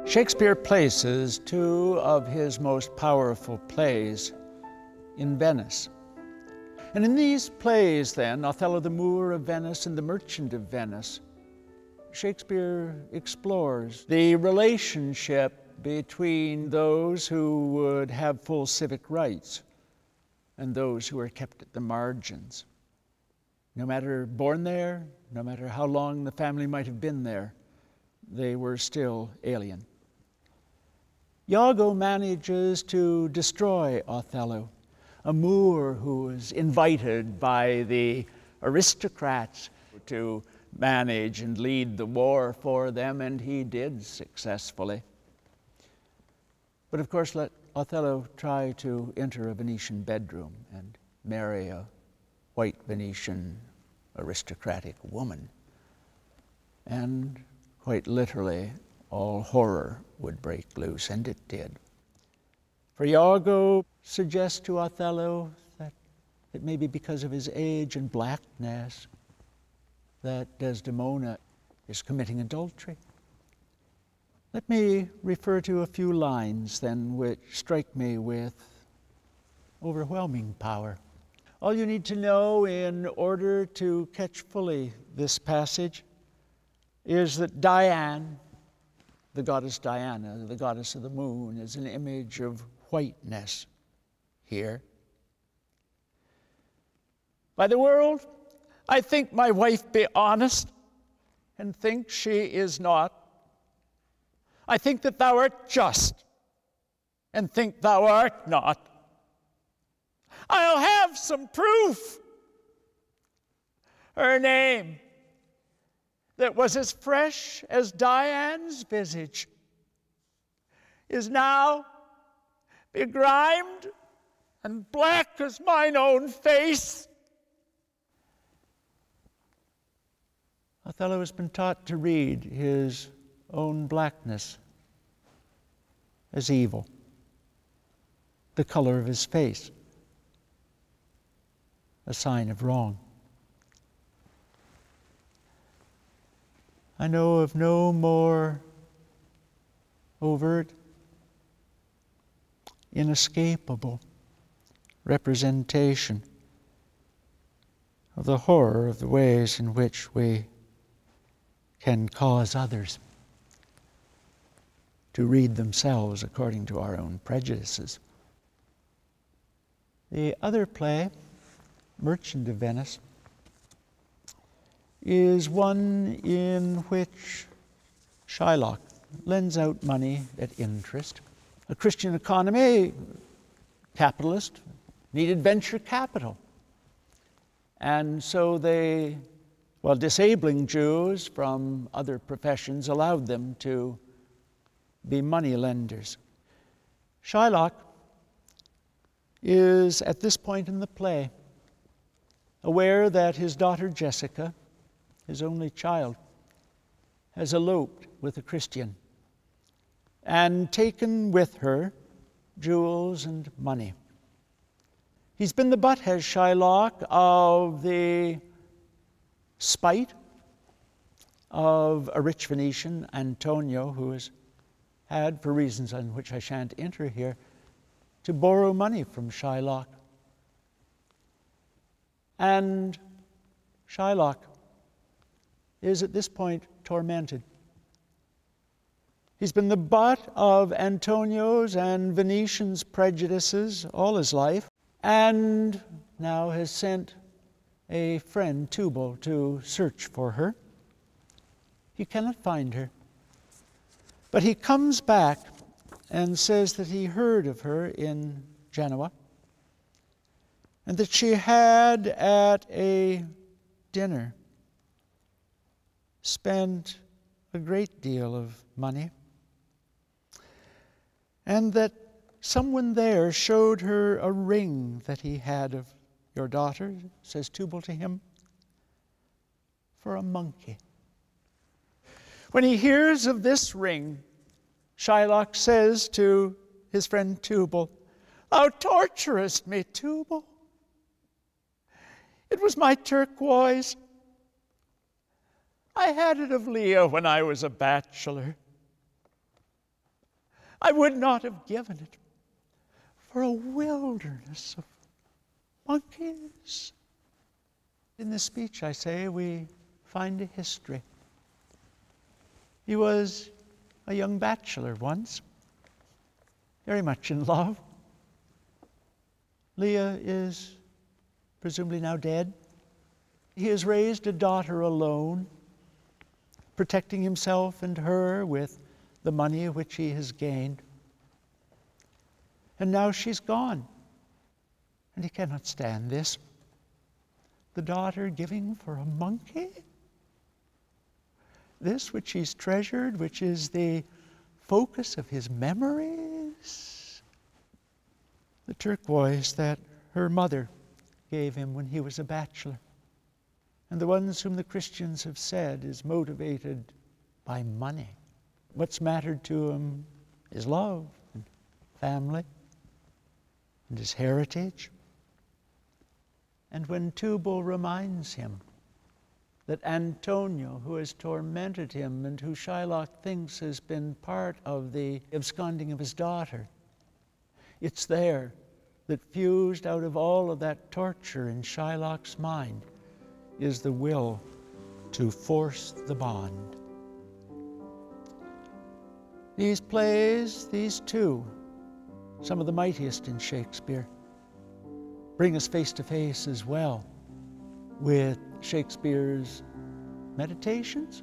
Shakespeare places two of his most powerful plays in Venice. And in these plays, then, Othello the Moor of Venice and the Merchant of Venice, Shakespeare explores the relationship between those who would have full civic rights and those who are kept at the margins. No matter born there, no matter how long the family might have been there, they were still alien. Iago manages to destroy Othello, a Moor who was invited by the aristocrats to manage and lead the war for them, and he did successfully. But of course, let Othello try to enter a Venetian bedroom and marry a white Venetian aristocratic woman. And quite literally, all horror would break loose, and it did. For Iago suggests to Othello that it may be because of his age and blackness that Desdemona is committing adultery. Let me refer to a few lines then which strike me with overwhelming power. All you need to know in order to catch fully this passage is that Diane, the goddess Diana, the goddess of the moon, is an image of whiteness here. By the world, I think my wife be honest, and think she is not. I think that thou art just, and think thou art not. I'll have some proof. Her name, that was as fresh as Diane's visage, is now begrimed and black as mine own face. Othello has been taught to read his own blackness as evil, the color of his face, a sign of wrong. I know of no more overt, inescapable representation of the horror of the ways in which we can cause others to read themselves according to our own prejudices. The other play, Merchant of Venice, is one in which Shylock lends out money at interest. A Christian economy, capitalist, needed venture capital. And so they, while disabling Jews from other professions, allowed them to be money lenders. Shylock is, at this point in the play, aware that his daughter Jessica, his only child, has eloped with a Christian and taken with her jewels and money. He's been the butt, has Shylock, of the spite of a rich Venetian, Antonio, who has had, for reasons on which I shan't enter here, to borrow money from Shylock. And Shylock is at this point tormented. He's been the butt of Antonio's and Venetians' prejudices all his life, and now has sent a friend, Tubal, to search for her. He cannot find her, but he comes back and says that he heard of her in Genoa, and that she had at a dinner spent a great deal of money, and that someone there showed her a ring that he had of your daughter, says Tubal to him, for a monkey. When he hears of this ring, Shylock says to his friend Tubal, "Thou torturest me, Tubal. It was my turquoise. I had it of Leah when I was a bachelor. I would not have given it for a wilderness of monkeys. In this speech, I say, we find a history. He was a young bachelor once, very much in love. Leah is presumably now dead. He has raised a daughter alone, protecting himself and her with the money which he has gained. And now she's gone, and he cannot stand this. The daughter giving for a monkey? This which he's treasured, which is the focus of his memories? The turquoise that her mother gave him when he was a bachelor, and the ones whom the Christians have said is motivated by money. What's mattered to him is love and family and his heritage. And when Tubal reminds him that Antonio, who has tormented him and who Shylock thinks has been part of the absconding of his daughter, it's there that fused out of all of that torture in Shylock's mind is the will to force the bond. These plays, these two, some of the mightiest in Shakespeare, bring us face to face as well with Shakespeare's meditations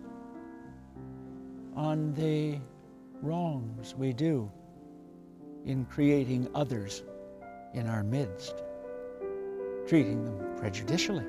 on the wrongs we do in creating others in our midst, treating them prejudicially.